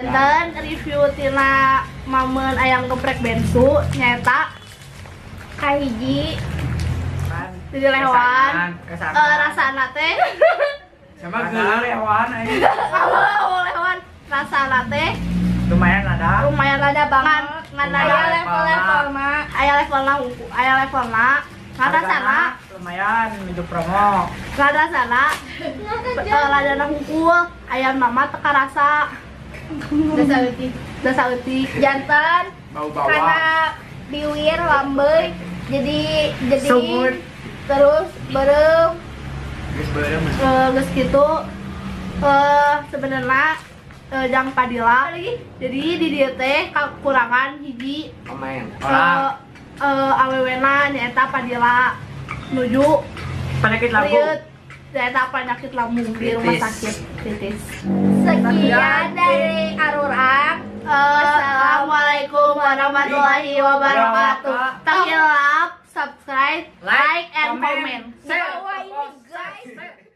Dan review tina mamen ayam geprek bensu nyata kahiji jadi lewan rasana teh sama geuleuh lewan aja. kalau lewan rasana teh Lumayan ada banget ngan aya levelna ngarasana lumayan hidup promo. ngarasana ladana hungkul ayam mama teka rasa dasa eutik jantan Bau-bawa. karena biwir lambeuy jadi Sumut. terus berem Geus beureum. geus kitu sebenarnya jang padila jadi di dieu teh kakurangan hiji Orang awewena nyaeta padila nuju penyakit lambung. riut nyaeta penyakit lambung di rumah sakit kritis. Sekian dari Arurang. Assalamualaikum warahmatullahi wabarakatuh. Tanggal subscribe, like, and comment. Bawah ini guys.